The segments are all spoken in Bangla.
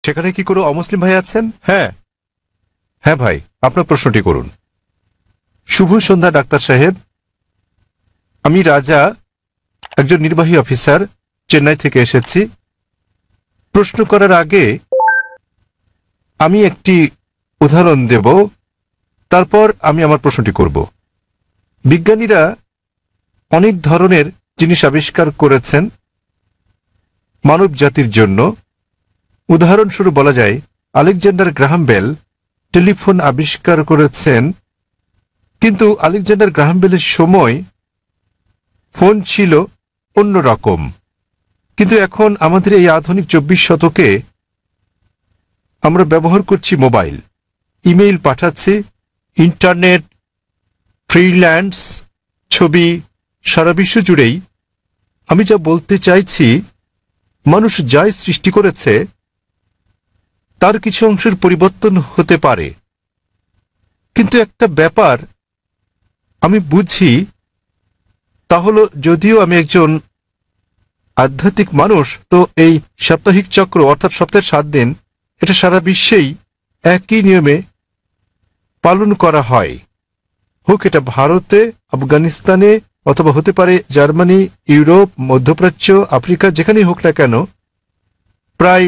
সেখানে কি কোনো অমুসলিম ভাই আছেন? হ্যাঁ হ্যাঁ ভাই, আপনার প্রশ্নটি করুন। শুভ সন্ধ্যা ডাক্তার সাহেব, আমি রাজা, একজন নির্বাহী অফিসার, চেন্নাই থেকে এসেছি। প্রশ্ন করার আগে আমি একটি উদাহরণ দেব, তারপর আমি আমার প্রশ্নটি করব। বিজ্ঞানীরা অনেক ধরনের জিনিস আবিষ্কার করেছেন মানব জাতির জন্য। উদাহরণস্বরূপ বলা যায়, আলেকজান্ডার গ্রাহাম বেল টেলিফোন আবিষ্কার করেছেন, কিন্তু আলেকজান্ডার গ্রাহাম বেলের সময় ফোন ছিল অন্যরকম। কিন্তু এখন আমাদের এই আধুনিক 24 শতকে আমরা ব্যবহার করছি মোবাইল, ইমেইল পাঠাচ্ছি, ইন্টারনেট, ফ্রিল্যান্স, ছবি, সারা বিশ্ব জুড়েই। আমি যা বলতে চাইছি, মানুষ যাই সৃষ্টি করেছে তার কিছু অংশের পরিবর্তন হতে পারে, কিন্তু একটা ব্যাপার আমি বুঝি, তা হলো যদিও আমি একজন আধ্যাত্মিক মানুষ, তো এই সাপ্তাহিক চক্র অর্থাৎ সপ্তাহের 7 দিন, এটা সারা বিশ্বেই একই নিয়মে পালন করা হয়। হোক এটা ভারতে, আফগানিস্তানে, অথবা হতে পারে জার্মানি, ইউরোপ, মধ্যপ্রাচ্য, আফ্রিকা, যেখানেই হোক না কেন, প্রায়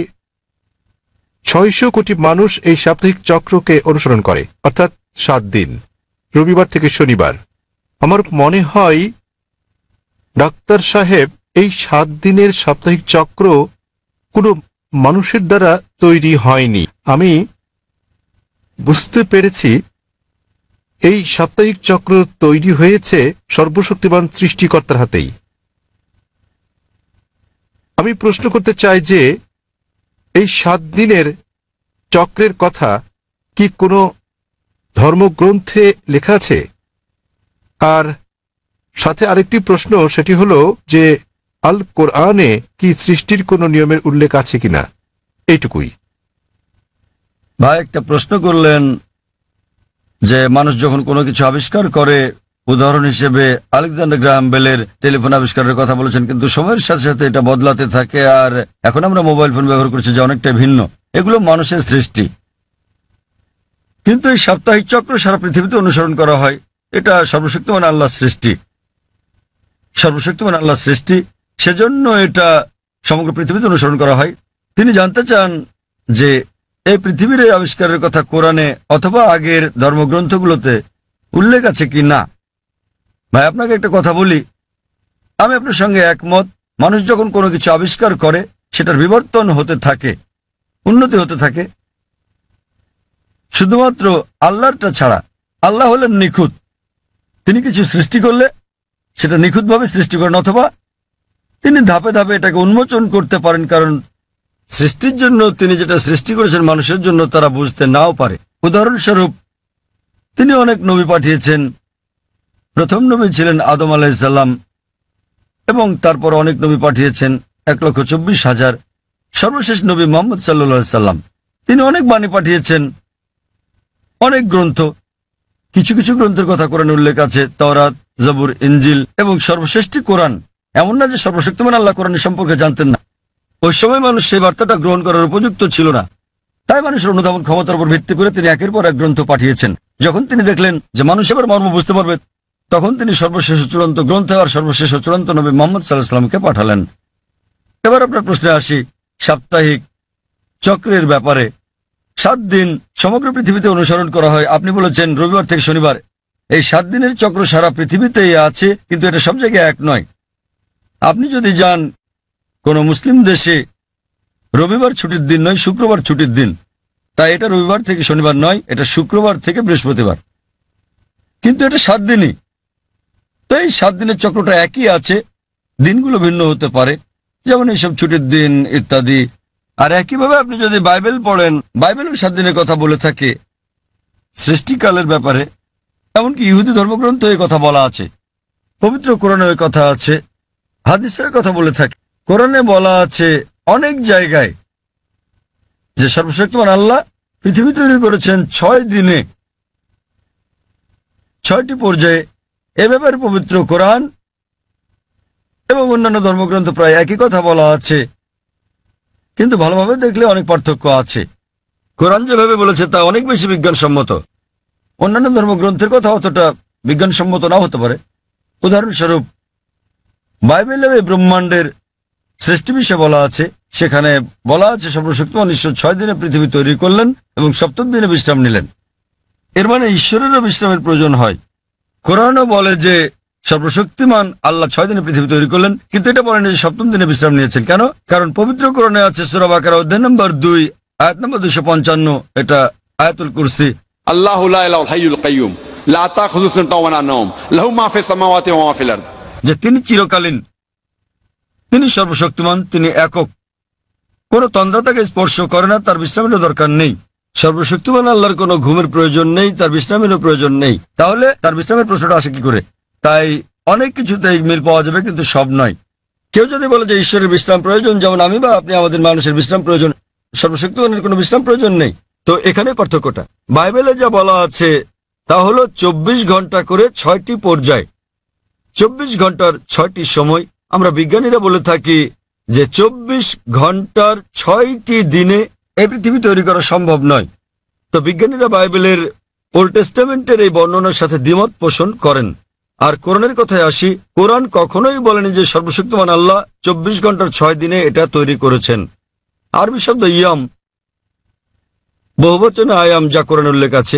600 কোটি মানুষ এই সাপ্তাহিক চক্রকে অনুসরণ করে, অর্থাৎ 7 দিন, রবিবার থেকে শনিবার। আমার মনে হয় ডাক্তার সাহেব, এই 7 দিনের সাপ্তাহিক চক্র কোনো মানুষের দ্বারা তৈরি হয়নি। আমি বুঝতে পেরেছি এই সাপ্তাহিক চক্র তৈরি হয়েছে সর্বশক্তিমান সৃষ্টিকর্তার হাতেই। আমি প্রশ্ন করতে চাই যে এই 7 দিনের চক্রের কথা কি কোনো ধর্মগ্রন্থে লেখা আছে? আর সাথে আরেকটি প্রশ্ন, সেটি হলো যে আল কোরআনে কি সৃষ্টির কোনো নিয়মের উল্লেখ আছে কিনা? এইটুকুই। ভাই একটা প্রশ্ন করলেন যে মানুষ যখন কোনো কিছু আবিষ্কার করে, উদাহরণ হিসেবে আলেকজান্ডার গ্রাহাম বেলের টেলিফোন আবিষ্কারের কথা বলেছেন, কিন্তু সময়ের সাথে সাথে এটা বদলাতে থাকে, আর এখন আমরা মোবাইল ফোন ব্যবহার করছি যা অনেকটা ভিন্ন। এগুলো মানুষের সৃষ্টি, কিন্তু এই সাপ্তাহিক চক্র সারা পৃথিবীতে অনুসরণ করা হয়। এটা সর্বশক্তিমান আল্লাহর সৃষ্টি, সর্বশক্তিমান আল্লাহর সৃষ্টি, সেজন্য এটা সমগ্র পৃথিবীতে অনুসরণ করা হয়। তিনি জানতে চান যে এই পৃথিবীর এই আবিষ্কারের কথা কোরআনে অথবা আগের ধর্মগ্রন্থগুলোতে উল্লেখ আছে কি না। ভাই আপনাকে একটা কথা বলি, আমি আপনার সঙ্গে একমত। মানুষ যখন কোনো কিছু আবিষ্কার করে, সেটার বিবর্তন হতে থাকে, উন্নতি হতে থাকে, শুধুমাত্র আল্লাহরটা ছাড়া। আল্লাহ হলেন নিখুঁত, তিনি কিছু সৃষ্টি করলে সেটা নিখুঁতভাবে সৃষ্টি করেন, অথবা তিনি ধাপে ধাপে এটাকে উন্মোচন করতে পারেন, কারণ সৃষ্টির জন্য তিনি যেটা সৃষ্টি করেছেন মানুষের জন্য তারা বুঝতে নাও পারে। উদাহরণস্বরূপ তিনি অনেক নবী পাঠিয়েছেন। প্রথম নবী ছিলেন আদম আলাইহিস সালাম, এবং তারপর অনেক নবী পাঠিয়েছেন, 1,24,000। সর্বশেষ নবী মুহাম্মদ সাল্লাল্লাহু আলাইহি সাল্লাম, তিনি অনেক বাণী পাঠিয়েছেন, অনেক গ্রন্থ। কিছু কিছু গ্রন্থের কথা কোরআনে উল্লেখ আছে, তাওরাত, জবুর, ইনজিল, এবং সর্বশ্রেষ্ঠ কোরআন। এমন না যে সর্বশক্তিমান আল্লাহ কোরআনের সম্পর্কে জানতেন না। ওই সময় মানুষ সেই বার্তাটা গ্রহণ করার উপযুক্ত ছিল না, তাই মানুষের অনুধাবন ক্ষমতার উপর ভিত্তি করে তিনি একের পর এক গ্রন্থ পাঠিয়েছেন। যখন তিনি দেখলেন যে মানুষ এবার মর্ম বুঝতে পারবে, তখন তিনি সর্বশেষ চূড়ান্ত গ্রন্থ আর সর্বশেষ চূড়ান্ত নবী মুহাম্মদ সাল্লাল্লাহু আলাইহি সাল্লামকে পাঠালেন। এবার আপনার প্রশ্নে আসি, সাপ্তাহিক চক্রের ব্যাপারে। 7 দিন সমগ্র পৃথিবীতে অনুসরণ করা হয়। আপনি বলেছেন রবিবার থেকে শনিবার, এই 7 দিনের চক্র সারা পৃথিবীতেই আছে, কিন্তু এটা সব জায়গায় এক নয়। আপনি যদি যান কোনো মুসলিম দেশে, রবিবার ছুটির দিন নয়, শুক্রবার ছুটির দিন, তাই এটা রবিবার থেকে শনিবার নয়, এটা শুক্রবার থেকে বৃহস্পতিবার, কিন্তু এটা 7 দিনই। তো এই 7 দিনের চক্রটা একই আছে, দিনগুলো ভিন্ন হতে পারে, যেমন এইসব ছুটির দিন ইত্যাদি। আর একইভাবে আপনি যদি বাইবেল পড়েন, বাইবেলের 7 দিনের কথা বলে থাকে সৃষ্টিকালের ব্যাপারে। এমনকি ইহুদি ধর্মগ্রন্থ এই কথা বলা আছে, পবিত্র কোরআনে ওই কথা আছে, হাদিসে ওই কথা বলে থাকে। কোরআনে বলা আছে অনেক জায়গায় যে সর্বশক্তিমান আল্লাহ পৃথিবী তৈরি করেছেন 6 দিনে, 6টি পর্যায়ে। এ ব্যাপারে পবিত্র কোরআন এবং অন্যান্য ধর্মগ্রন্থ প্রায় একই কথা বলা আছে। কিন্তু ভালোভাবে দেখলে অনেক পার্থক্য আছে। কোরআন যেভাবে বলেছে তা অনেক বেশি বিজ্ঞানসম্মত। অন্যান্য ধর্মগ্রন্থের কথা অতটা বিজ্ঞানসম্মত নাও হতে পারে। উদাহরণস্বরূপ বাইবেলে এই ব্রহ্মাণ্ডের সৃষ্টি বিষয়ে বলা আছে, সেখানে বলা আছে সর্বশক্তিমান ঈশ্বর 6 দিনে পৃথিবী তৈরি করলেন এবং 7ম দিনে বিশ্রাম নিলেন। এর মানে ঈশ্বরেরও বিশ্রামের প্রয়োজন হয়। কোরআনও বলে যে সর্বশক্তিমান আল্লাহ 6 দিনে পৃথিবী তৈরি করলেন, কিন্তু এটা বলেন যে 7ম দিনে বিশ্রাম নিয়েছেন। কেন? কারণ পবিত্র কোরআনে আছে সূরা বাকারা অধ্যায় নম্বর 2 আয়াত নম্বর 255, এটা আয়াতুল কুরসি। আল্লাহু লা ইলাহা ইল্লাল হাইয়ুল কাইয়্যুম লা তাখুযুহু সিনাতুন ওয়া লা নাওম লাহু মা ফিস সামাওয়াতি ওয়া মা ফিল আরদ। যে তিনি চিরকালীন, তিনি সর্বশক্তিমান, তিনি একক, কোনো তন্দ্রা তাকে স্পর্শ করে না, তার বিশ্রামেরও দরকার নেই। সর্বশক্তিমান আল্লাহর কোনো ঘুমের প্রয়োজন নেই, তার বিশ্রামেরও প্রয়োজন নেই। তাহলে তার বিশ্রামের প্রশ্নটা আসে কি করে? তাই অনেক কিছুতেই মিল পাওয়া যাবে, কিন্তু সব নয়। কেউ যদি বলে যে ঈশ্বরের বিশ্রাম প্রয়োজন, যেমন আমি বা আপনি আমাদের মানুষের বিশ্রাম প্রয়োজন, সর্বশক্তিমানের কোনো বিশ্রাম প্রয়োজন নেই, তো এখানে পার্থক্যটা। বাইবেলে যা বলা আছে তা হলো 24 ঘন্টা করে 6টি পর্যায়, 24 ঘন্টার 6টি সময়। আমরা বিজ্ঞানীরা বলে থাকি যে 24 ঘন্টার 6টি দিনে এই পৃথিবী তৈরি করা সম্ভব নয়। তো বিজ্ঞানীরা বাইবেলের ওল্ড টেস্টামেন্টের এই বর্ণনার সাথে দ্বিমত পোষণ করেন। আর কোরআনের কথায় আসি, কোরআন কখনোই বলেনি যে সর্বশক্তিমান আল্লাহ 24 ঘন্টার 6 দিনে এটা তৈরি করেছেন। আরবি শব্দ ইয়াম, বহুবচনে আয়াম, যা কোরআনে উল্লেখ আছে,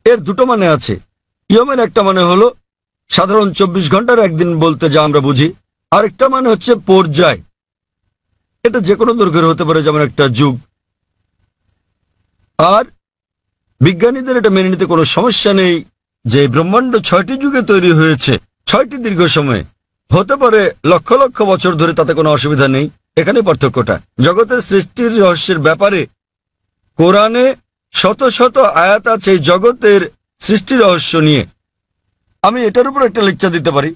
এর দুটো মানে আছে। ইয়মের একটা মানে হলো সাধারণ 24 ঘন্টার একদিন বলতে যা আমরা বুঝি, আরেকটা মানে হচ্ছে পর্যায়। এটা যে কোনো দৈর্ঘ্যের হতে পারে, যেমন একটা যুগ। আর বিজ্ঞানীদের এটা মেনে নিতে কোনো সমস্যা নেই যে ব্রহ্মাণ্ড 6টি যুগে তৈরি হয়েছে, 6টি দীর্ঘ সময়ে, হতে পারে লক্ষ লক্ষ বছর ধরে, তাতে কোনো অসুবিধা নেই। এখানে পার্থক্যটা। জগতের সৃষ্টির রহস্যের ব্যাপারে কোরআনে শত শত আয়াত আছে এই জগতের সৃষ্টি রহস্য নিয়ে। আমি এটার উপর একটা লেকচার দিতে পারি,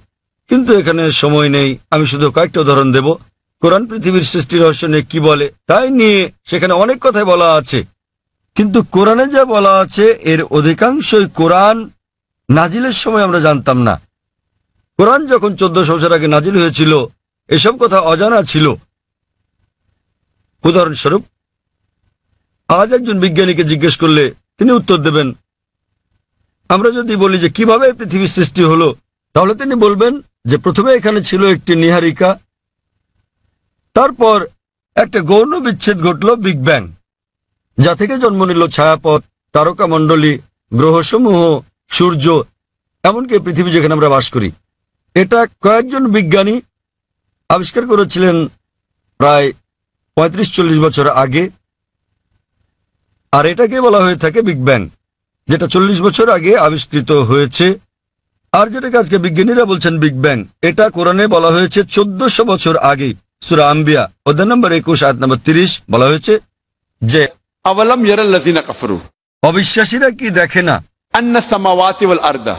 কিন্তু এখানে সময় নেই। আমি শুধু কয়েকটা উদাহরণ দেব। কোরআন পৃথিবীর সৃষ্টি রহস্য নিয়ে কি বলে তাই নিয়ে সেখানে অনেক কথাই বলা আছে, কিন্তু কোরআনে যা বলা আছে এর অধিকাংশই কোরআন নাজিলের সময় আমরা জানতাম না। কোরআন যখন 1400 বছর আগে নাজিল হয়েছিল, এসব কথা অজানা ছিল। উদাহরণস্বরূপ, আজ একজন বিজ্ঞানীকে জিজ্ঞেস করলে তিনি উত্তর দেবেন। আমরা যদি বলি যে কিভাবে পৃথিবীর সৃষ্টি হলো, তাহলে তিনি বলবেন যে প্রথমে এখানে ছিল একটি নীহারিকা, তারপর একটা গৌণ বিচ্ছেদ ঘটল, বিগ ব্যাং, যা থেকে জন্ম নিল ছায়াপথ, তারকামণ্ডলী, গ্রহসমূহ, সূর্য, এমনকি পৃথিবী যেখানে আমরা বাস করি। এটা কয়েকজন বিজ্ঞানী আবিষ্কার করেছিলেন প্রায় 35-40 বছর আগে। আর এটাকে বলা হয়ে থাকে বিগ ব্যাং, যেটা 40 বছর আগে আবিষ্কৃত হয়েছে। আর যেটাকে আজকে বিজ্ঞানীরা বলছেন বিগ ব্যাং, এটা কোরআনে বলা হয়েছে 1400 বছর আগে। সূরা আম্বিয়া অধ্যায় নম্বর 21 আয়াত নম্বর 30 বলা হয়েছে যে আওয়ালাম ইয়ারাল্লাযিনা কাফারু অবিশ্বাসীরা কি দেখে না আন্নাস সামাওয়াতি ওয়াল আরদা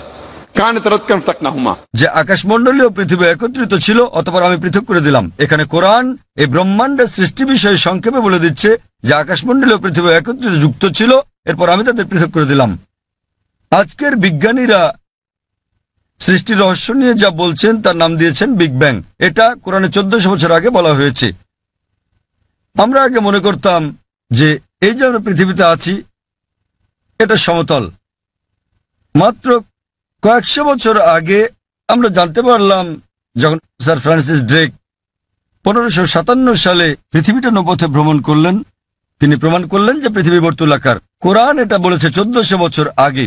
কানাত রাতকান ফাতাকনাহুমা, যে আকাশমণ্ডলী ও পৃথিবী একত্রিত ছিল, অতঃপর আমি পৃথক করে দিলাম। এখানে কোরআন এই ব্রহ্মাণ্ডের সৃষ্টি বিষয়ে সংক্ষেপে বলে দিচ্ছে যে আকাশমণ্ডলী ও পৃথিবী একত্রিত যুক্ত ছিল, এরপর আমি তাদের পৃথক করে দিলাম। আজকের বিজ্ঞানীরা সৃষ্টির রহস্য নিয়ে যা বলছেন তার নাম দিয়েছেন বিগ ব্যাং। এটা কোরআনে 1400 বছর আগে বলা হয়েছে। আমরা আগে মনে করতাম যে এই যে আমরা পৃথিবীতে আছি এটা সমতল। মাত্র কয়েকশো বছর আগে আমরা জানতে পারলাম, যখন স্যার ফ্রান্সিস ড্রেক 1557 সালে পৃথিবীটা নৌপথে ভ্রমণ করলেন, তিনি প্রমাণ করলেন যে পৃথিবী বর্তুলাকার। কোরআন এটা বলেছে 1400 বছর আগে।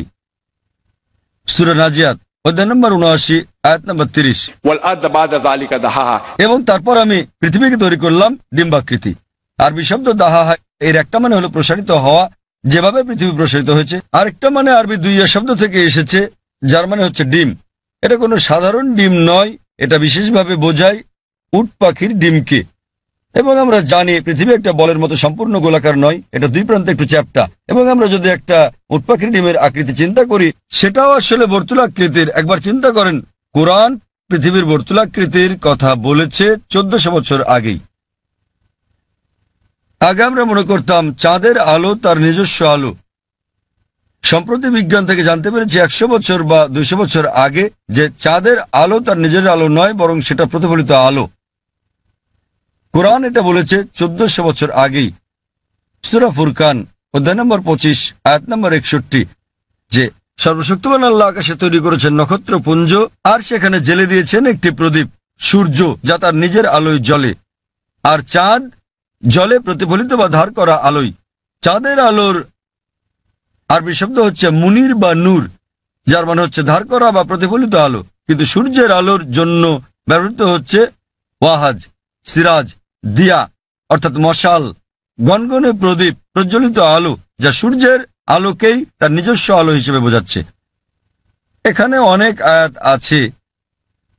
সূরা নাজিয়াত অধ্যায় নম্বর 79 আয়াত নম্বর 30। ওয়াল আরদা বাদা যালিকা দাহাহা, এবং তারপর আমি পৃথিবীকে তৈরি করলাম ডিম্বাকৃতি। আরবি শব্দ দাহাহা এর একটা মানে হলো প্রসারিত হওয়া, যেভাবে পৃথিবী প্রসারিত হয়েছে। আরেকটা মানে আরবি দুইয়া শব্দ থেকে এসেছে, যার মানে হচ্ছে ডিম। এটা কোনো সাধারণ ডিম নয়, এটা বিশেষভাবে বোঝায় উট পাখির ডিমকে। এবং আমরা জানি পৃথিবী একটা বলের মতো সম্পূর্ণ গোলাকার নয়, এটা দুই প্রান্তে একটু চ্যাপ্টা। এবং আমরা যদি একটা উট পাখির ডিমের আকৃতি চিন্তা করি, সেটাও আসলে বর্তুলাকৃতির। একবার চিন্তা করেন, কোরআন পৃথিবীর বর্তুলাকৃতির কথা বলেছে 1400 বছর আগেই। আগে আমরা মনে করতাম চাঁদের আলো তার নিজস্ব আলো। সম্প্রতি বিজ্ঞান থেকে জানতে পেরেছি 100 বছর বা 200 বছর আগে যে চাঁদের আলো তার নিজের আলো নয়, বরং সেটা প্রতিফলিত আলো। কোরআন এটা বলেছে 1400 বছর আগেই। সূরা ফুরকান অধ্যায় নম্বর 25 আয়াত নম্বর 61 যে সর্বশক্তিমান আল্লাহ আকাশে তৈরি করেছেন নক্ষত্রপুঞ্জ আর সেখানে জেলে দিয়েছেন একটি প্রদীপ সূর্য যা তার নিজের আলোয় জ্বলে, আর চাঁদ জলে প্রতিফলিত বা ধার করা আলোয়। চাঁদের আলোর আরবি শব্দ হচ্ছে মুনির বা নূর, যার মানে হচ্ছে ধার করা বা প্রতিফলিত আলো, কিন্তু সূর্যের আলোর জন্য ব্যবহৃত হচ্ছে ওয়াহাজ, সিরাজ, দিয়া অর্থাৎ মশাল, গনগনে প্রদীপ, প্রজ্বলিত আলো যা সূর্যের আলোকেই তার নিজস্ব আলো হিসেবে বোঝাচ্ছে। এখানে অনেক আয়াত আছে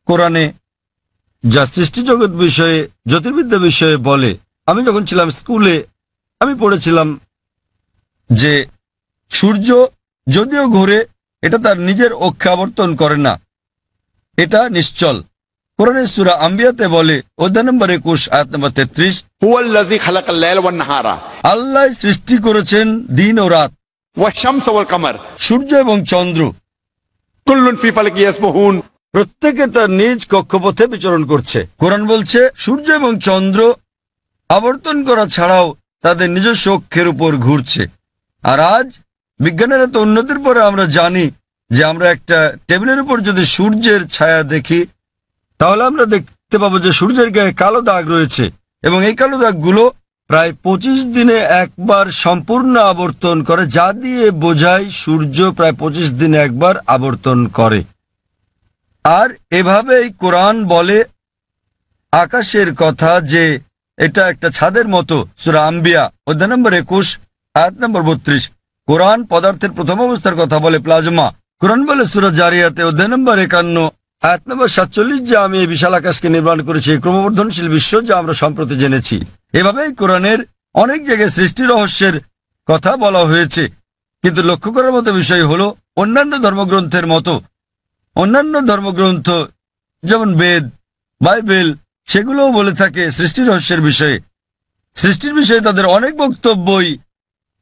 কোরআনে যা সৃষ্টিজগৎ বিষয়ে, জ্যোতির্বিদ্যা বিষয়ে বলে। আমি যখন ছিলাম স্কুলে আমি পড়েছিলাম যে সূর্য যদিও ঘোরে এটা তার নিজের অক্ষে আবর্তন করে না, এটা নিশ্চল। কোরআনের সূরা আম্বিয়াতে বলে অধ্যায় নম্বর 21 আয়াত নম্বর 33, হুয়াল্লাযী খালাকাল লাইলা ওয়ান নাহারা আল্লাহ সৃষ্টি করেছেন দিন ও রাত, ওয়াশ-শামসা ওয়াল কামার সূর্য এবং চন্দ্র, কুল্লুন ফি ফালাকি ইয়াসবাহুন। প্রত্যেকে তার নিজ কক্ষপথে বিচরণ করছে। কোরআন বলছে সূর্য এবং চন্দ্র আবর্তন করা ছাড়াও তাদের নিজস্ব অক্ষের উপর ঘুরছে। আর আজ বিজ্ঞানের এত উন্নতির পরে আমরা জানি যে আমরা একটা টেবিলের উপর যদি সূর্যের ছায়া দেখি তাহলে আমরা দেখতে পাবো যে সূর্যের গায়ে কালো দাগ রয়েছে, এবং এই কালো দাগগুলো প্রায় 25 দিনে একবার সম্পূর্ণ আবর্তন করে, যা দিয়ে বোঝায় সূর্য প্রায় 25 দিনে একবার আবর্তন করে। আর এভাবেই কোরআন বলে আকাশের কথা যে এটা একটা ছাদের মতো। সূরা আম্বিয়া অধ্যায় নম্বর 21 আয়াত নম্বর 32। কোরআন পদার্থের প্রথম অবস্থার কথা বলে প্লাজমা। কোরআন বলে সূরা জারিয়াতে অধ্যায় নম্বর 51 আয়াত নম্বর 47 যে আমি এই বিশাল আকাশকে নির্মাণ করেছি, ক্রমবর্ধনশীল বিশ্ব যা আমরা সম্প্রতি জেনেছি। এভাবেই কোরআনের অনেক জায়গায় সৃষ্টি রহস্যের কথা বলা হয়েছে। কিন্তু লক্ষ্য করার মতো বিষয় হলো অন্যান্য ধর্মগ্রন্থের মতো অন্যান্য ধর্মগ্রন্থ যেমন বেদ, বাইবেল, সেগুলোও বলে থাকে সৃষ্টি রহস্যের বিষয়ে। সৃষ্টির বিষয়ে তাদের অনেক বক্তব্যই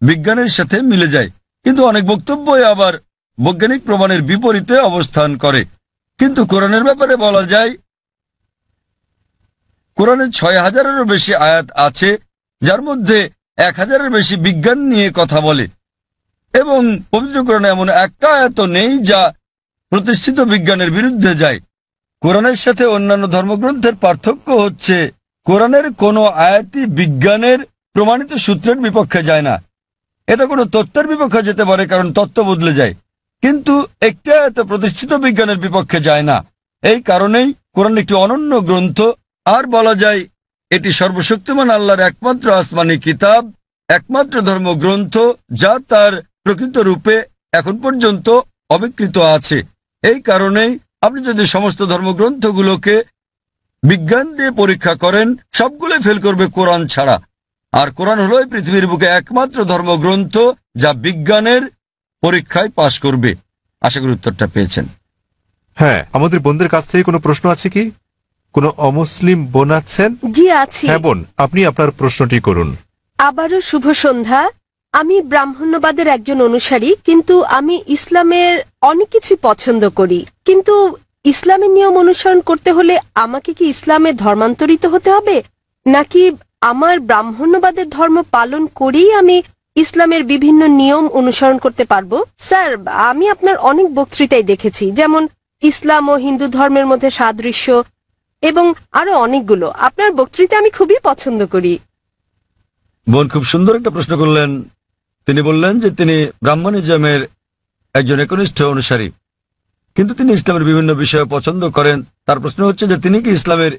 বিজ্ঞানের সাথে মিলে যায়, কিন্তু অনেক বক্তব্যই আবার বৈজ্ঞানিক প্রমাণের বিপরীতে অবস্থান করে। কিন্তু কোরআনের ব্যাপারে বলা যায় কোরআনে 6000-এরও বেশি আয়াত আছে যার মধ্যে 1000-এর বেশি বিজ্ঞান নিয়ে কথা বলে, এবং পবিত্র কোরআনে এমন একটা আয়াত নেই যা প্রতিষ্ঠিত বিজ্ঞানের বিরুদ্ধে যায়। কোরআনের সাথে অন্যান্য ধর্মগ্রন্থের পার্থক্য হচ্ছে কোরআনের কোনো আয়াতই বিজ্ঞানের প্রমাণিত সূত্রের বিপক্ষে যায় না। এটা কোনো তত্ত্বের বিপক্ষে যেতে পারে কারণ তত্ত্ব বদলে যায়, কিন্তু একটা আয়াত প্রতিষ্ঠিত বিজ্ঞানের বিপক্ষে যায় না। এই কারণেই কোরআন একটি অনন্য গ্রন্থ, আর বলা যায় এটি সর্বশক্তিমান আল্লাহর একমাত্র আসমানি কিতাব, একমাত্র ধর্মগ্রন্থ যা তার প্রকৃত রূপে এখন পর্যন্ত অবিকৃত আছে। এই কারণেই আপনি যদি সমস্ত ধর্মগ্রন্থগুলোকে বিজ্ঞান দিয়ে পরীক্ষা করেন সবগুলোই ফেল করবে কোরআন ছাড়া। আর কোরআন হলো এই পৃথিবীর বুকে একমাত্র ধর্মগ্রন্থ যা বিজ্ঞানের পরীক্ষায় পাশ করবে। আশা করি উত্তরটা পেয়েছেন। হ্যাঁ, আমাদের বোনদের কাছ থেকে কোনো প্রশ্ন আছে কি? কোনো অমুসলিম বোন আছেন? জি আছি। হ্যাঁ বোন, আপনি আপনার প্রশ্নটি করুন। আবারও শুভ সন্ধ্যা। আমি ব্রাহ্মণ্যবাদের একজন অনুসারী, কিন্তু আমি ইসলামের অনেক কিছুই পছন্দ করি। কিন্তু ইসলামের নিয়ম অনুসরণ করতে হলে আমাকে কি ইসলামে ধর্মান্তরিত হতে হবে, নাকি আমার ব্রাহ্মণ্যবাদের ধর্ম পালন করেই আমি ইসলামের বিভিন্ন নিয়ম অনুসরণ করতে পারবো? স্যার, আমি আপনার অনেক বক্তৃতাই দেখেছি, যেমন ইসলাম ও হিন্দু ধর্মের মধ্যে সাদৃশ্য এবং আরো অনেকগুলো। আপনার বক্তৃতা আমি খুবই পছন্দ করি। বোন খুব সুন্দর একটা প্রশ্ন করলেন। তিনি বললেন যে তিনি ব্রাহ্মণিজমের একজন একনিষ্ঠ অনুসারী, কিন্তু তিনি ইসলামের বিভিন্ন বিষয় পছন্দ করেন। তার প্রশ্ন হচ্ছে যে তিনি কি ইসলামের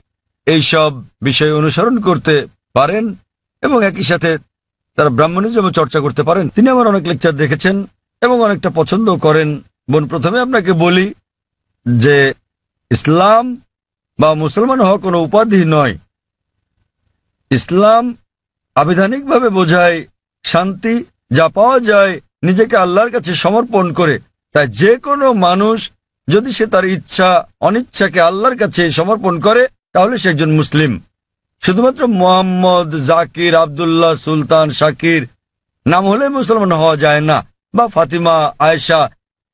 এই সব বিষয় অনুসরণ করতে পারেন এবং একই সাথে তারা ব্রাহ্মণিজম চর্চা করতে পারেন। তিনি আমার অনেক লেকচার দেখেছেন এবং অনেকটা পছন্দ করেন। বোন, প্রথমে আপনাকে বলি যে ইসলাম বা মুসলমান হওয়া কোনো উপাধি নয়। ইসলাম আবিধানিকভাবে বোঝায় শান্তি, যা পাওয়া যায় নিজেকে আল্লাহর কাছে সমর্পণ করে। তাই যে কোনো মানুষ যদি সে তার ইচ্ছা অনিচ্ছাকে আল্লাহর কাছে সমর্পণ করে তাহলে সে একজন মুসলিম। শুধুমাত্র মোহাম্মদ, জাকির, আব্দুল্লাহ, সুলতান, শাকির নাম হলে মুসলমান হওয়া যায় না, বা ফাতিমা, আয়েশা,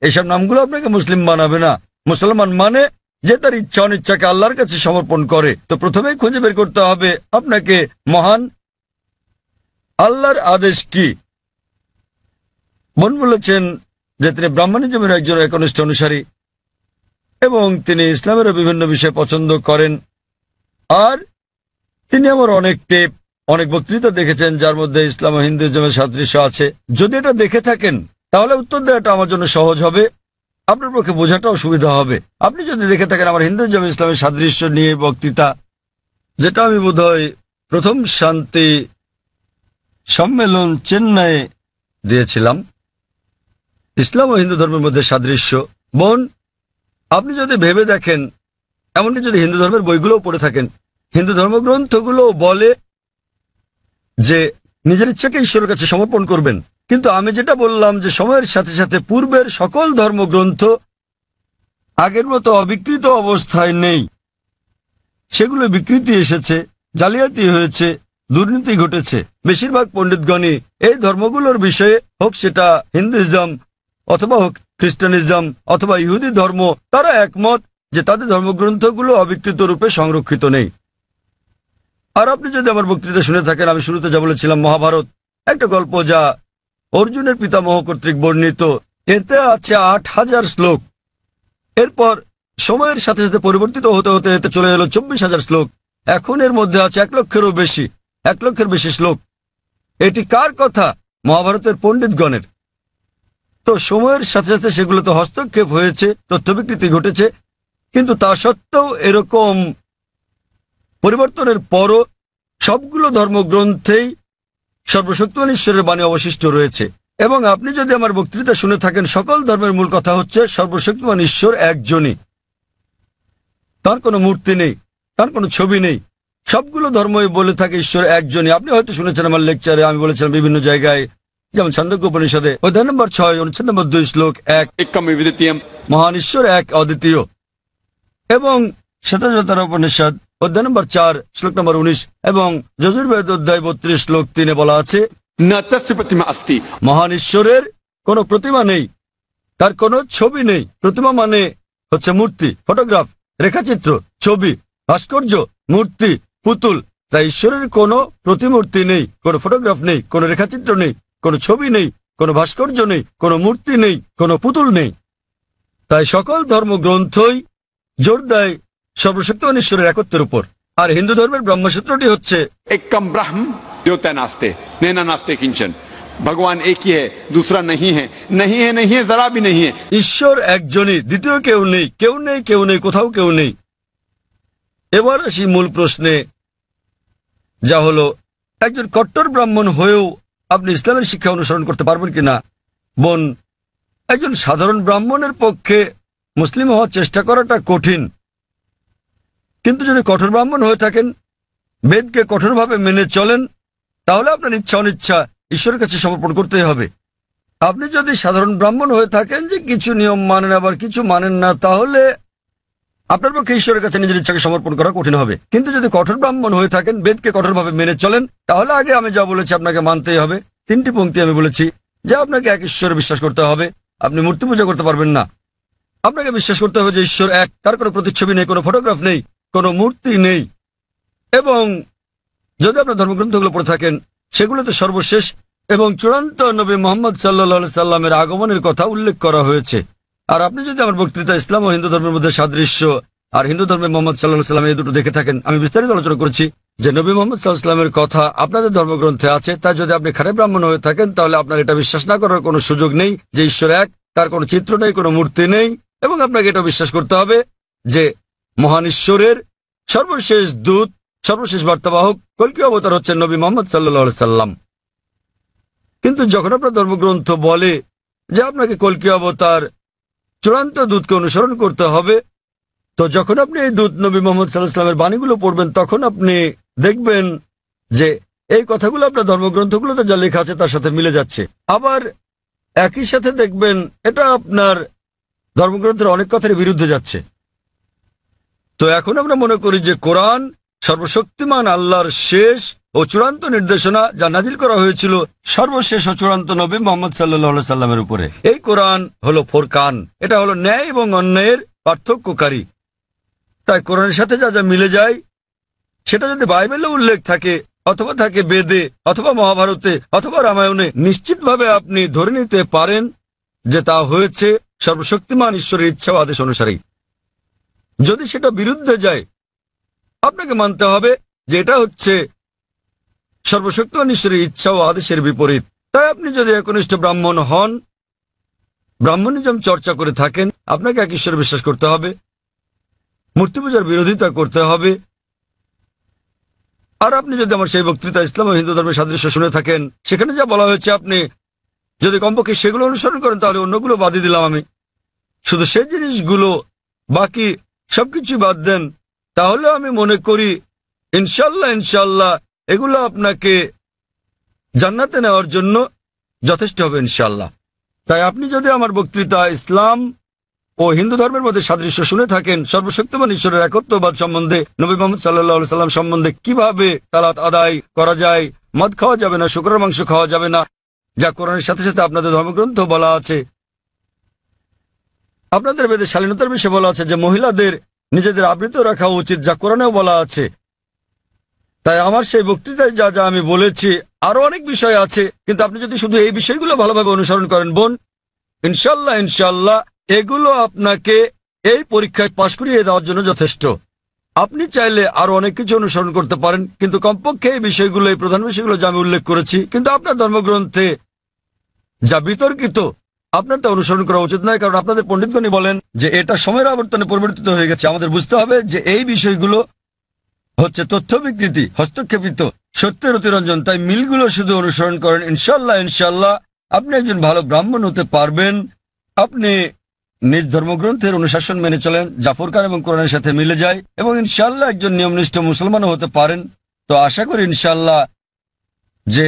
এইসব নামগুলো আপনাকে মুসলিম বানাবে না। মুসলমান মানে যে তার ইচ্ছা অনিচ্ছাকে আল্লাহর কাছে সমর্পণ করে, তো প্রথমেই খুঁজে বের করতে হবে আপনাকে মহান আল্লাহর আদেশ কি। বোন বলেছেন যে তিনি ব্রাহ্মণিজমের একজন একনিষ্ঠ অনুসারী এবং তিনি ইসলামেরও বিভিন্ন বিষয় পছন্দ করেন, আর তিনি আমার অনেক টেপ, অনেক বক্তৃতা দেখেছেন যার মধ্যে ইসলাম ও হিন্দুইজমের সাদৃশ্য আছে। যদি এটা দেখে থাকেন তাহলে উত্তর দেওয়াটা আমার জন্য সহজ হবে, আপনার পক্ষে বোঝাটাও সুবিধা হবে। আপনি যদি দেখে থাকেন আমার হিন্দুইজম ইসলামের সাদৃশ্য নিয়ে বক্তৃতা, যেটা আমি বোধহয় প্রথম শান্তি সম্মেলন চেন্নাই দিয়েছিলাম, ইসলাম ও হিন্দু ধর্মের মধ্যে সাদৃশ্য। বোন, আপনি যদি ভেবে দেখেন, এমনকি যদি হিন্দু ধর্মের বইগুলোও পড়ে থাকেন, হিন্দু ধর্মগ্রন্থগুলো বলে যে নিজের ইচ্ছাকে ঈশ্বরের কাছে সমর্পণ করবেন, কিন্তু আমি যেটা বললাম যে সময়ের সাথে সাথে পূর্বের সকল ধর্মগ্রন্থ আগের মতো অবিকৃত অবস্থায় নেই, সেগুলো বিকৃতি এসেছে, জালিয়াতি হয়েছে, দুর্নীতি ঘটেছে। বেশিরভাগ পণ্ডিতগণই এই ধর্মগুলোর বিষয়ে, হোক সেটা হিন্দুইজম অথবা হোক খ্রিস্টানিজম অথবা ইহুদি ধর্ম, তারা একমত যে তাদের ধর্মগ্রন্থগুলো অবিকৃত রূপে সংরক্ষিত নেই। আর আপনি যদি আমার বক্তৃতা শুনে থাকেন, আমি শুরুতে যা বলেছিলাম, মহাভারত একটা গল্প যা অর্জুনের পিতামহ কর্তৃক বর্ণিত, এতে আছে ৮,০০০ শ্লোক। এরপর সময়ের সাথে সাথে পরিবর্তিত হতে হতে এতে চলে এলো ২৪,০০০ শ্লোক। এখন এর মধ্যে আছে ১ লক্ষেরও বেশি, ১ লক্ষের বেশি শ্লোক। এটি কার কথা? মহাভারতের পণ্ডিতগণের। তো সময়ের সাথে সাথে সেগুলোতে হস্তক্ষেপ হয়েছে, তথ্য বিকৃতি ঘটেছে, কিন্তু তা সত্ত্বেও এরকম পরিবর্তনের পরও সবগুলো ধর্মগ্রন্থেই সর্বশক্তিমান ঈশ্বরের বাণী অবশিষ্ট রয়েছে। এবং আপনি যদি আমার বক্তৃতা শুনে থাকেন, সকল ধর্মের মূল কথা হচ্ছে সর্বশক্তিমান ঈশ্বর একজনই, তার কোনো মূর্তি নেই, তার কোনো ছবি নেই। সবগুলো ধর্মই বলে থাকে ঈশ্বর একজনই। আপনি হয়তো শুনেছেন আমার লেকচারে, আমি বলেছিলাম বিভিন্ন জায়গায়, যেমন ছান্দোক্য উপনিষদে অধ্যায় নম্বর ৬ অনুচ্ছেদ নম্বর ২ শ্লোক ১, एकम विद्वितीयम। মহান ঈশ্বর এক, অদ্বিতীয়। এবং শ্বেতাবতার উপনিষদ অধ্যায় নম্বর ৪ শ্লোক নম্বর ১৯ এবং যজুর্বেদ অধ্যায় ৩২ শ্লোক ৩ বলা আছে, न तस्य प्रतिमा अस्ति। মহান ঈশ্বরের কোনো প্রতিমা নেই, তার কোনো ছবি নেই। প্রতিমা মানে হচ্ছে মূর্তি, ফটোগ্রাফ, রেখাচিত্র, ছবি, ভাস্কর্য, মূর্তি, পুতুল। তাই ঈশ্বরের কোনো প্রতিমূর্তি নেই, কোনো ফটোগ্রাফ নেই, কোনো রেখাচিত্র নেই, কোনো ছবি নেই, কোনো ভাস্কর্য নেই, কোনো মূর্তি নেই, কোনো পুতুল নেই। তাই সকল ধর্মগ্রন্থই জোর দেয় সর্বশক্তিমান ঈশ্বরের একত্বের উপর। আর হিন্দু ধর্মের ব্রহ্মসূত্রটি হচ্ছে एकम ब्रह्म द्योतय नास्ते नैना नास्ते किंचन। भगवान एक ही है, दूसरा नहीं है, नहीं है, नहीं है, जरा भी नहीं है। ঈশ্বর একজনই, দ্বিতীয় কেউ নেই, কেউ নেই, কেউ নেই, কোথাও কেউ নেই। এবার আসি মূল প্রশ্নে, যা হলো একজন কট্টর ব্রাহ্মণ হয়েও আপনি ইসলামের শিক্ষা অনুসরণ করতে পারবেন কিনা। বোন, একজন সাধারণ ব্রাহ্মণের পক্ষে মুসলিম হওয়ার চেষ্টা করাটা কঠিন, কিন্তু যদি কঠোর ব্রাহ্মণ হয়ে থাকেন, বেদকে কঠোরভাবে মেনে চলেন, তাহলে আপনার ইচ্ছা অনিচ্ছা ঈশ্বরের কাছে সমর্পণ করতেই হবে। আপনি যদি সাধারণ ব্রাহ্মণ হয়ে থাকেন যে কিছু নিয়ম মানেন আবার কিছু মানেন না, তাহলে আপনার পক্ষে ঈশ্বরের কাছে নিজের ইচ্ছাকে সমর্পণ করা কঠিন হবে। কিন্তু যদি কঠোর ব্রাহ্মণ হয়ে থাকেন, বেদকে কঠোরভাবে মেনে চলেন, তাহলে আগে আমি যা বলেছি আপনাকে মানতেই হবে। 3টি পংক্তি আমি বলেছি যে আপনাকে এক ঈশ্বরে বিশ্বাস করতে হবে, আপনি মূর্তি পূজা করতে পারবেন না। আপনাকে বিশ্বাস করতে হবে যে ঈশ্বর এক, তার কোনো প্রতিচ্ছবি নেই, কোনো ফটোগ্রাফ নেই, কোনো মূর্তি নেই। এবং যদি আপনার ধর্মগ্রন্থগুলো পড়ে থাকেন, সেগুলোতে সর্বশেষ এবং চূড়ান্ত নবী মোহাম্মদ সাল্লাল্লাহু সাল্লামের আগমনের কথা উল্লেখ করা হয়েছে। আর আপনি যদি আমার বক্তৃতা ইসলাম ও হিন্দু ধর্মের মধ্যে সাদৃশ্য আর হিন্দু ধর্মে মোহাম্মদ সাল্লাল্লাহু সাল্লাম এই দুটো দেখে থাকেন, আমি বিস্তারিত আলোচনা করেছি যে নবী মোহাম্মদ সাল্লাল্লাহু সাল্লামের কথা আপনাদের ধর্মগ্রন্থে আছে। তাই যদি আপনি খারাপ ব্রাহ্মণ হয়ে থাকেন, তাহলে আপনার এটা বিশ্বাস না করার কোনো সুযোগ নেই যে ঈশ্বর এক, তার কোনো চিত্র নেই, কোনো মূর্তি নেই। এবং আপনাকে এটা বিশ্বাস করতে হবে যে মহান ঈশ্বরের সর্বশেষ দূত, সর্বশেষ বার্তাবাহক, কল্কি অবতার হচ্ছেন নবী মোহাম্মদ সাল্লাল্লাহু সাল্লাম। কিন্তু যখন আপনার ধর্মগ্রন্থ বলে যে আপনাকে কল্কি অবতার চূড়ান্ত দূতকে অনুসরণ করতে হবে, তো যখন আপনি এই দূত নবী মোহাম্মদ সাল্লাল্লাহু আলাইহি ওয়াসাল্লামের বাণীগুলো পড়বেন, তখন আপনি দেখবেন যে এই কথাগুলো আপনার ধর্মগ্রন্থগুলোতে যা লেখা আছে তার সাথে মিলে যাচ্ছে। আবার একই সাথে দেখবেন এটা আপনার ধর্মগ্রন্থের অনেক কথার বিরুদ্ধে যাচ্ছে। তো এখন আমরা মনে করি যে কোরআন সর্বশক্তিমান আল্লাহর শেষ ও চূড়ান্ত নির্দেশনা, যা নাজিল করা হয়েছিল সর্বশেষ ও চূড়ান্ত নবী মোহাম্মদ সাল্লাল্লাহু আলাইহি সাল্লামের উপরে। এই কোরআন হলো ফোরকান, এটা হলো ন্যায় এবং অন্যায়ের পার্থক্যকারী। তাই কোরআনের সাথে যা যা মিলে যায় সেটা যদি বাইবেলে উল্লেখ থাকে অথবা থাকে বেদে অথবা মহাভারতে অথবা রামায়ণে, নিশ্চিতভাবে আপনি ধরে নিতে পারেন যে তা হয়েছে সর্বশক্তিমান ঈশ্বরের ইচ্ছা ও আদেশ অনুসারেই। যদি সেটা বিরুদ্ধে যায়, আপনাকে মানতে হবে যে এটা হচ্ছে সর্বশক্তিমান ঈশ্বরের ইচ্ছা ও আদেশের বিপরীত। তাই আপনি যদি একনিষ্ঠ ব্রাহ্মণ হন, ব্রাহ্মণিজম চর্চা করে থাকেন, আপনাকে এক ঈশ্বরে বিশ্বাস করতে হবে, মূর্তি পূজার বিরোধিতা করতে হবে। আর আপনি যদি আমার সেই বক্তৃতা ইসলাম ও হিন্দু ধর্মের সাদৃশ্য শুনে থাকেন, সেখানে যা বলা হয়েছে আপনি যদি কমপক্ষে সেগুলো অনুসরণ করেন, তাহলে অন্যগুলো বাদই দিলাম আমি, শুধু সেই জিনিসগুলো, বাকি সবকিছু বাদ দেন, তাহলে আমি মনে করি ইনশাল্লাহ এগুলো আপনাকে জান্নাতে নেওয়ার জন্য যথেষ্ট হবে ইনশাল্লাহ। তাই আপনি যদি আমার বক্তৃতা ইসলাম ও হিন্দু ধর্মের মধ্যে সাদৃশ্য শুনে থাকেন, সর্বশক্তিমান ঈশ্বরের একত্ববাদ সম্বন্ধে, নবী মুহাম্মদ সাল্লাল্লাহু সাল্লাম সম্বন্ধে, কিভাবে তালাত আদায় করা যায়, মদ খাওয়া যাবে না, শুকরের মাংস খাওয়া যাবে না, যা কোরআনের সাথে সাথে আপনাদের ধর্মগ্রন্থ বলা আছে, আপনাদের বেদে শালীনতার বিষয়ে বলা আছে যে মহিলাদের নিজেদের আবৃত রাখা উচিত, যা কোরআনেও বলা আছে। তাই আমার সেই বক্তৃতায় যা যা আমি বলেছি, আরো অনেক বিষয় আছে, কিন্তু আপনি যদি শুধু এই বিষয়গুলো ভালোভাবে অনুসরণ করেন বোন, ইনশাল্লাহ এগুলো আপনাকে এই পরীক্ষায় পাশ করিয়ে দেওয়ার জন্য যথেষ্ট। আপনি চাইলে আরো অনেক কিছু অনুসরণ করতে পারেন, কিন্তু কমপক্ষে এই বিষয়গুলো, এই প্রধান বিষয়গুলো যা আমি উল্লেখ করেছি, কিন্তু আপনার ধর্মগ্রন্থে যা বিতর্কিত, আপনার তা অনুসরণ করা উচিত নয়, কারণ আপনাদের পণ্ডিতগণই বলেন যে এটা সময়ের আবর্তনে পরিবর্তিত হয়ে গেছে। আমাদের বুঝতে হবে যে এই বিষয়গুলো হচ্ছে তথ্য বিকৃতি, হস্তক্ষেপিত, সত্যের অতিরঞ্জন। তাই মিলগুলো শুধু অনুসরণ করেন, ইনশাল্লাহ আপনি একজন ভালো ব্রাহ্মণ হতে পারবেন। আপনি নিজ ধর্মগ্রন্থের অনুশাসন মেনে চলেন, যা ফুরকান এবং কোরআনের সাথে মিলে যায়, এবং ইনশাল্লাহ একজন নিয়মনিষ্ঠ মুসলমানও হতে পারেন। তো আশা করি ইনশাল্লাহ যে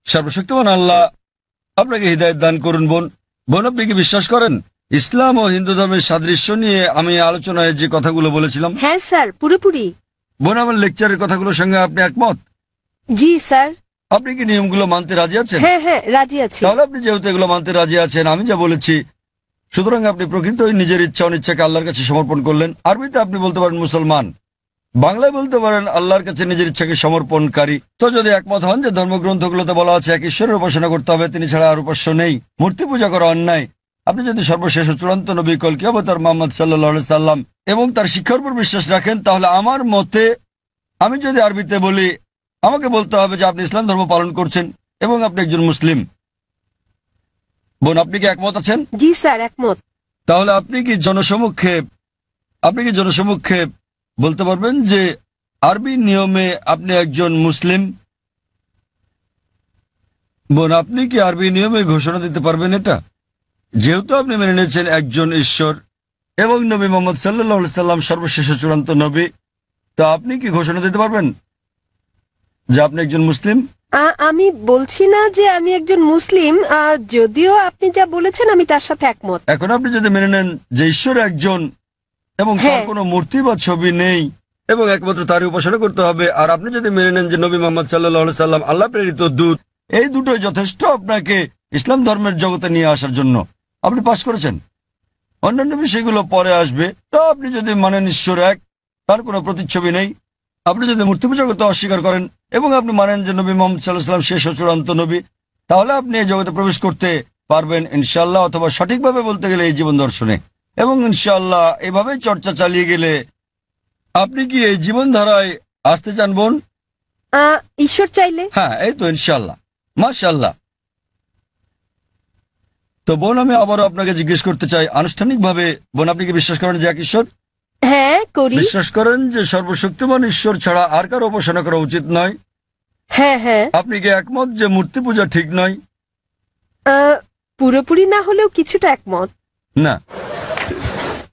সর্বশক্তিমান আল্লাহ আপনাকে হৃদায়ত দান করুন। বোন, আপনি কি বিশ্বাস করেন ইসলাম ও হিন্দু ধর্মের সাদৃশ্য নিয়ে আমি আলোচনায় যে কথাগুলো বলেছিলাম? হ্যাঁ স্যার, পুরোপুরি। বোন, আমার লেকচারের কথাগুলোর সঙ্গে আপনি একমত? জি স্যার। আপনি কি নিয়মগুলো মানতে রাজি আছেন? হ্যাঁ, রাজি আছি। তাহলে আপনি যেহেতু এগুলো মানতে রাজি আছেন, আমি যা বলেছি, সুতরাং আপনি প্রকৃতই নিজের ইচ্ছা অনিচ্ছাকে আল্লাহর কাছে সমর্পণ করলেন। আরবিতে আপনি বলতে পারেন মুসলমান, বাংলায় বলতে পারেন আল্লাহর কাছে নিজের ইচ্ছাকে সমর্পণকারী। তো যদি একমত হন যে ধর্মগ্রন্থগুলোতে বলা আছে এক ঈশ্বরের উপাসনা করতে হবে, তিনি ছাড়া আর উপাস্য নেই, মূর্তি পূজা করা অন্যায়, আপনি যদি সর্বশেষ ও চূড়ান্ত নবী কলকি অবতার মুহাম্মদ সাল্লাল্লাহু আলাইহি সাল্লাম এবং তার শিক্ষার উপর বিশ্বাস রাখেন, তাহলে আমার মতে, আমি যদি আরবিতে বলি, আমাকে বলতে হবে যে আপনি ইসলাম ধর্ম পালন করছেন এবং আপনি একজন মুসলিম। বোন, আপনি কি একমত আছেন? জি স্যার, একমত। তাহলে আপনি কি জনসমক্ষে বলতে পারবেন যে আরবি নিয়মে আপনি একজন মুসলিম? বোন, আপনি কি আরবি নিয়মে ঘোষণা দিতে পারবেন এটা? যেহেতু আপনি মেনে নিয়েছেন একজন ঈশ্বর এবং নবী মুহাম্মদ সাল্লাল্লাহু আলাইহি সাল্লাম সর্বশেষ চূড়ান্ত নবী, তো আপনি কি ঘোষণা দিতে পারবেন যে আপনি একজন মুসলিম? আমি বলছি না যে আমি একজন মুসলিম, যদিও আপনি যা বলেছেন আমি তার সাথে একমত। এখন আপনি যদি মেনে নেন যে ঈশ্বর একজন এবং তার হ্যাঁ। কোনো মূর্তি বা ছবি নেই এবং একমাত্র তারই উপাসনা করতে হবে, আর আপনি যদি মেনে নেন যে নবী মুহাম্মদ সাল্লাল্লাহু আলাইহি সাল্লাম আল্লাহ প্রেরিত দূত, এই দুটোই যথেষ্ট আপনাকে ইসলাম ধর্মের জগতে নিয়ে আসার জন্য, আপনি পাশ করেছেন। অন্যান্য বিষয়গুলো পরে আসবে। তো আপনি যদি মানেন ঈশ্বর এক, তার কোনো প্রতিচ্ছবি নেই, আপনি যদি মূর্তি পূজা করতে অস্বীকার করেন এবং আপনি মানেন যে নবী মুহাম্মদ সাল্লাল্লাহু আলাইহি সাল্লাম শেষ ও চূড়ান্ত নবী, তাহলে আপনি এই জগতে প্রবেশ করতে পারবেন ইনশাআল্লাহ, অথবা সঠিকভাবে বলতে গেলে এই জীবন দর্শনে। এবং ইনশাআল্লাহ এভাবে চর্চা চালিয়ে গেলে আপনি কি এই জীবনধারায় আসতে চান বোন? ঈশ্বর চাইলে। হ্যাঁ, এই তো ইনশাআল্লাহ, মাশাআল্লাহ। তো বোন, আমি আবারও আপনাকে জিজ্ঞেস করতে চাই আনুষ্ঠানিকভাবে, বোন, আপনি কি বিশ্বাস করেন যে এক ঈশ্বর? হ্যাঁ, করি। বিশ্বাস করেন যে সর্বশক্তিমান ঈশ্বর ছাড়া আর কারো উপাসনা করা উচিত নয়? হ্যাঁ। আপনি কি একমত যে মূর্তি পূজা ঠিক নয়? পুরোপুরি না হলেও কিছুটা একমত। না,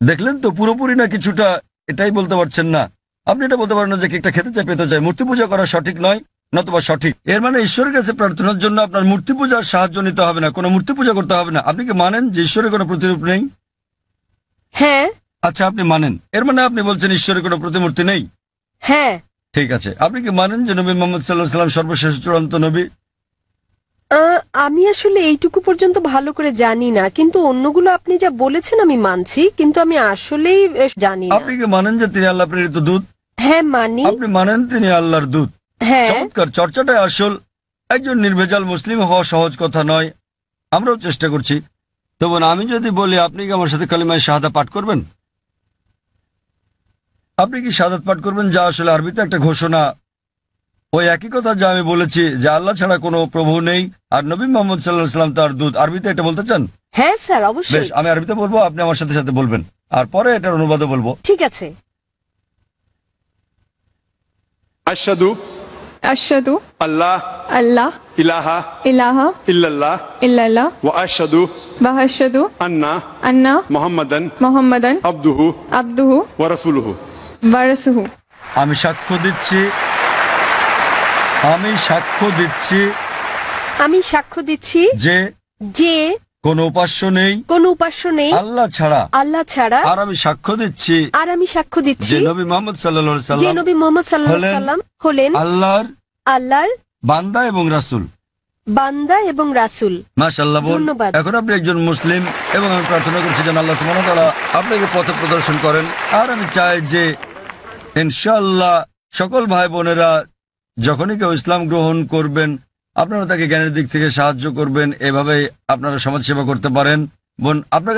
দেখলেন তো, পুরোপুরি না কিছুটা, এটাই বলতে পারছেন না। আপনি এটা বলতে পারেন না যে কেকটা খেতে চাই, পেতে চাই। মূর্তি পূজা করা সঠিক নয়, নতুবা সঠিক। এর মানে ঈশ্বরের কাছে প্রার্থনার জন্য আপনার মূর্তি পূজার সাহায্য নিতে হবে না, কোনো মূর্তি পূজা করতে হবে না। আপনি কি মানেন যে ঈশ্বরের কোনো প্রতিরূপ নেই? হ্যাঁ। আচ্ছা, আপনি মানেন, এর মানে আপনি বলছেন ঈশ্বরের কোনো প্রতিমূর্তি নেই? হ্যাঁ। ঠিক আছে। আপনি কি মানেন যে নবী মুহাম্মদ সাল্লাল্লাহু আলাইহি সাল্লাম সর্বশেষ চূড়ান্ত নবী? আমি আসলে এইটুকু পর্যন্ত ভালো করে জানি না, কিন্তু অন্যগুলো আপনি যা বলেছেন আমি মানছি, কিন্তু আমি আসলেই জানি না। আপনি কি মানেন যে তিনি আল্লাহ প্রেরিত দূত? হ্যাঁ মানি। আপনি মানেন তিনি আল্লাহর দূত? হ্যাঁ। চমৎকার, চর্চাটাই আসল। একজন নির্ভেজাল মুসলিম হওয়া সহজ কথা নয়, আমরাও চেষ্টা করছি। তবে আমি যদি বলি আপনি কি আমার সাথে কালিমায়ে শাহাদা পাঠ করবেন? আপনি কি শাহাদাত পাঠ করবেন, যা আসলে আরবিতে একটা ঘোষণা, ওই একই কথা যা আমি বলেছি যে আল্লাহ ছাড়া কোনো প্রভু নেই আর নবী মোহাম্মদ সাল্লাল্লাহু আলাইহি ওয়াসাল্লাম তার দূত। আরবিতে এটা বলতে চান? হ্যাঁ স্যার, বেশ, অবশ্যই। আমি আরবিতে বলবো, আপনি আমার সাথে সাথে বলবেন, আর পরে এটার অনুবাদও বলবো। ঠিক আছে। अशहदु अशहदु अल्लाह अल्लाह इलाहा इलाहा इल्लल्लाह इल्लल्लाह व अशहदु व अशहदु अन्ना अन्ना मुहम्मदन मुहम्मदन अब्दुहु अब्दुहु व रसूलुहु। व रसूलुहु। আমি সাক্ষ্য দিচ্ছি, আমি সাক্ষ্য দিচ্ছি আমি সাক্ষ্য দিচ্ছি যে যে কোনো উপাস্য নেই কোনো উপাস্য নেই আল্লাহ ছাড়া, আল্লাহ ছাড়া, আর আমি সাক্ষ্য দিচ্ছি আর আমি সাক্ষ্য দিচ্ছি যে নবী মোহাম্মদ সাল্লাল্লাহু আলাইহি যে সাল্লাম নবী মোহাম্মদ সাল্লাল্লাহু আলাইহি হলেন সাল্লাম হলেন আল্লাহর আল্লাহর বান্দা এবং রাসূল। বান্দা এবং রাসূল। মাশাআল্লাহ। বোন, ধন্যবাদ। এখন আপনি একজন মুসলিম এবং আমি প্রার্থনা করছি যেন আল্লাহ সুবহানাহু ওয়া তাআলা আপনাকে পথ প্রদর্শন করেন। আর আমি চাই যে ইনশাআল্লাহ সকল ভাই বোনেরা যখনই কেউ ইসলাম গ্রহণ করবেন আপনারা তাকে জ্ঞানের দিক থেকে সাহায্য করবেন, এভাবেই আপনারা সমাজ সেবা করতে পারেন। বোন, আপনার কাছে